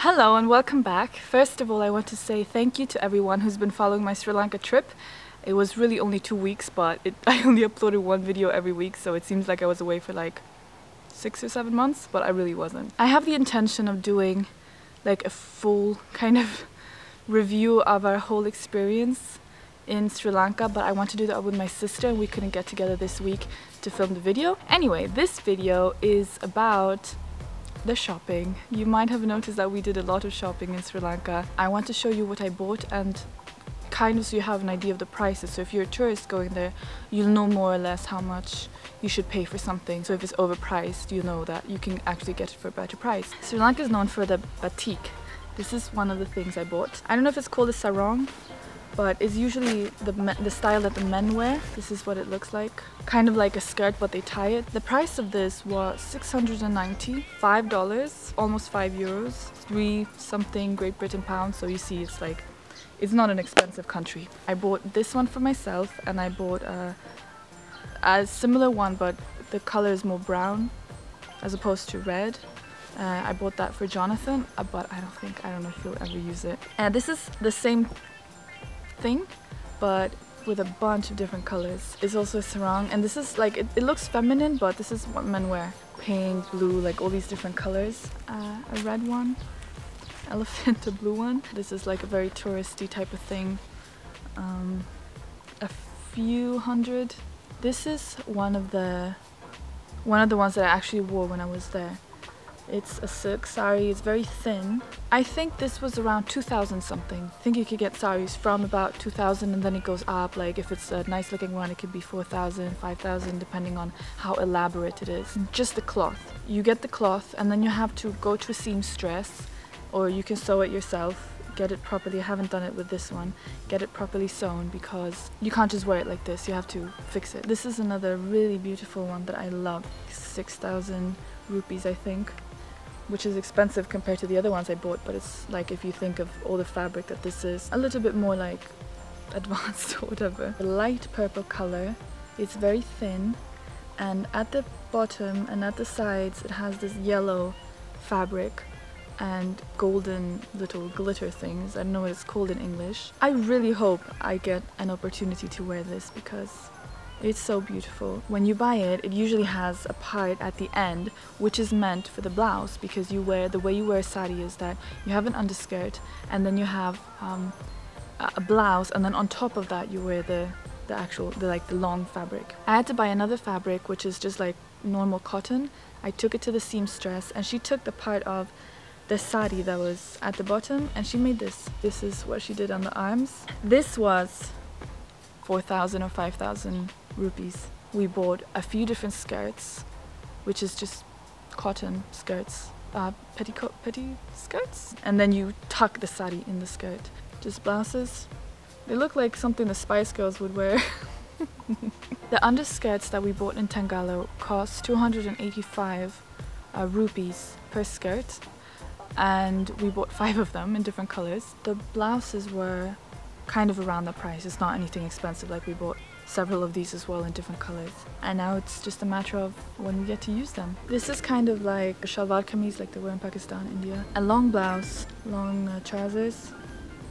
Hello and welcome back. First of all, I want to say thank you to everyone who's been following my Sri Lanka trip. It was really only 2 weeks, but I only uploaded one video every week, so it seems like I was away for like 6 or 7 months, but I really wasn't. I have the intention of doing like a full kind of review of our whole experience in Sri Lanka, but I want to do that with my sister and we couldn't get together this week to film the video. Anyway, this video is about the shopping. You might have noticed that we did a lot of shopping in Sri Lanka. I want to show you what I bought and kind of so you have an idea of the prices. So if you're a tourist going there, you'll know more or less how much you should pay for something. So if it's overpriced, you know that you can actually get it for a better price. Sri Lanka is known for the batik. This is one of the things I bought. I don't know if it's called a sarong, but it's usually the style that the men wear. This is what it looks like. Kind of like a skirt, but they tie it. The price of this was $695, almost €5, 3 something Great Britain pounds. So you see it's like, it's not an expensive country. I bought this one for myself and I bought a similar one, but the color is more brown as opposed to red. I bought that for Jonathan, but I don't know if he'll ever use it. This is the same thing but with a bunch of different colors. It's also a sarong, and this is like it looks feminine, but this is what men wear. Pink, blue, like all these different colors. A red one, elephant, a blue one. This is like a very touristy type of thing. A few hundred. This is one of the ones that I actually wore when I was there. It's a silk sari, it's very thin. I think this was around 2,000 something. I think you could get saris from about 2,000 and then it goes up. Like if it's a nice looking one, it could be 4,000, 5,000 depending on how elaborate it is. Just the cloth. You get the cloth and then you have to go to a seamstress, or you can sew it yourself. Get it properly. I haven't done it with this one. Get it properly sewn because you can't just wear it like this. You have to fix it. This is another really beautiful one that I love. 6,000 rupees I think, which is expensive compared to the other ones I bought, but it's like if you think of all the fabric that this is a little bit more like advanced or whatever. The light purple color, it's very thin, and at the bottom and at the sides it has this yellow fabric and golden little glitter things. I don't know what it's called in English. I really hope I get an opportunity to wear this because it's so beautiful. When you buy it, it usually has a part at the end which is meant for the blouse, because the way you wear sari is that you have an underskirt and then you have a blouse, and then on top of that you wear the long fabric. I had to buy another fabric which is just like normal cotton. I took it to the seamstress and she took the part of the sari that was at the bottom and she made this. This is what she did on the arms. This was 4,000 or 5,000 rupees. We bought a few different skirts, which is just cotton skirts, petty skirts, and then you tuck the sari in the skirt. Just blouses. They look like something the Spice Girls would wear. The underskirts that we bought in Tangalle cost 285 rupees per skirt, and we bought 5 of them in different colors. The blouses were kind of around the price. It's not anything expensive. Like we bought several of these as well in different colors, and now it's just a matter of when we get to use them. This is kind of like a shalwar kameez like they wear in Pakistan, India. A long blouse, long trousers,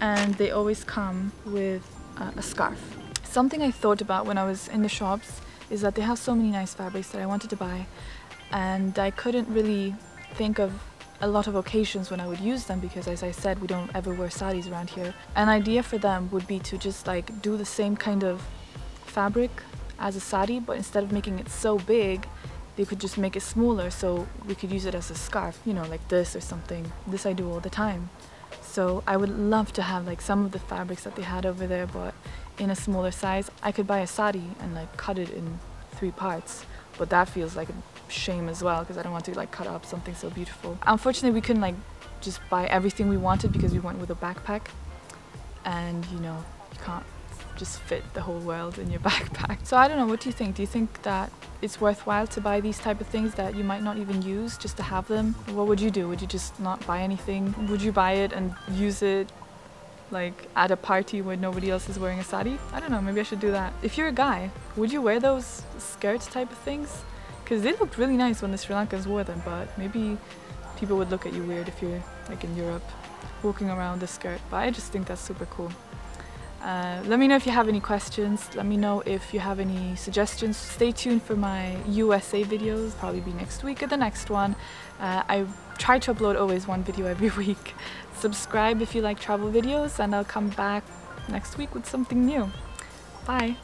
and they always come with a scarf. Something I thought about when I was in the shops is that they have so many nice fabrics that I wanted to buy, and I couldn't really think of a lot of occasions when I would use them because, as I said, we don't ever wear saris around here. An idea for them would be to just like do the same kind of fabric as a sari, but instead of making it so big, they could just make it smaller so we could use it as a scarf, you know, like this or something. This I do all the time. So I would love to have like some of the fabrics that they had over there, but in a smaller size. I could buy a sari and like cut it in 3 parts, but that feels like a shame as well because I don't want to like cut up something so beautiful. Unfortunately, we couldn't like just buy everything we wanted because we went with a backpack, and you know, you can't just fit the whole world in your backpack. So I don't know, what do you think? Do you think that it's worthwhile to buy these type of things that you might not even use just to have them? What would you do? Would you just not buy anything? Would you buy it and use it like at a party where nobody else is wearing a sari? I don't know, maybe I should do that. If you're a guy, would you wear those skirts type of things? Because they looked really nice when the Sri Lankans wore them, but maybe people would look at you weird if you're like in Europe, walking around the skirt, but I just think that's super cool. Let me know if you have any questions. Let me know if you have any suggestions. Stay tuned for my USA videos, probably be next week or the next one. I try to upload always one video every week. Subscribe if you like travel videos, and I'll come back next week with something new. Bye!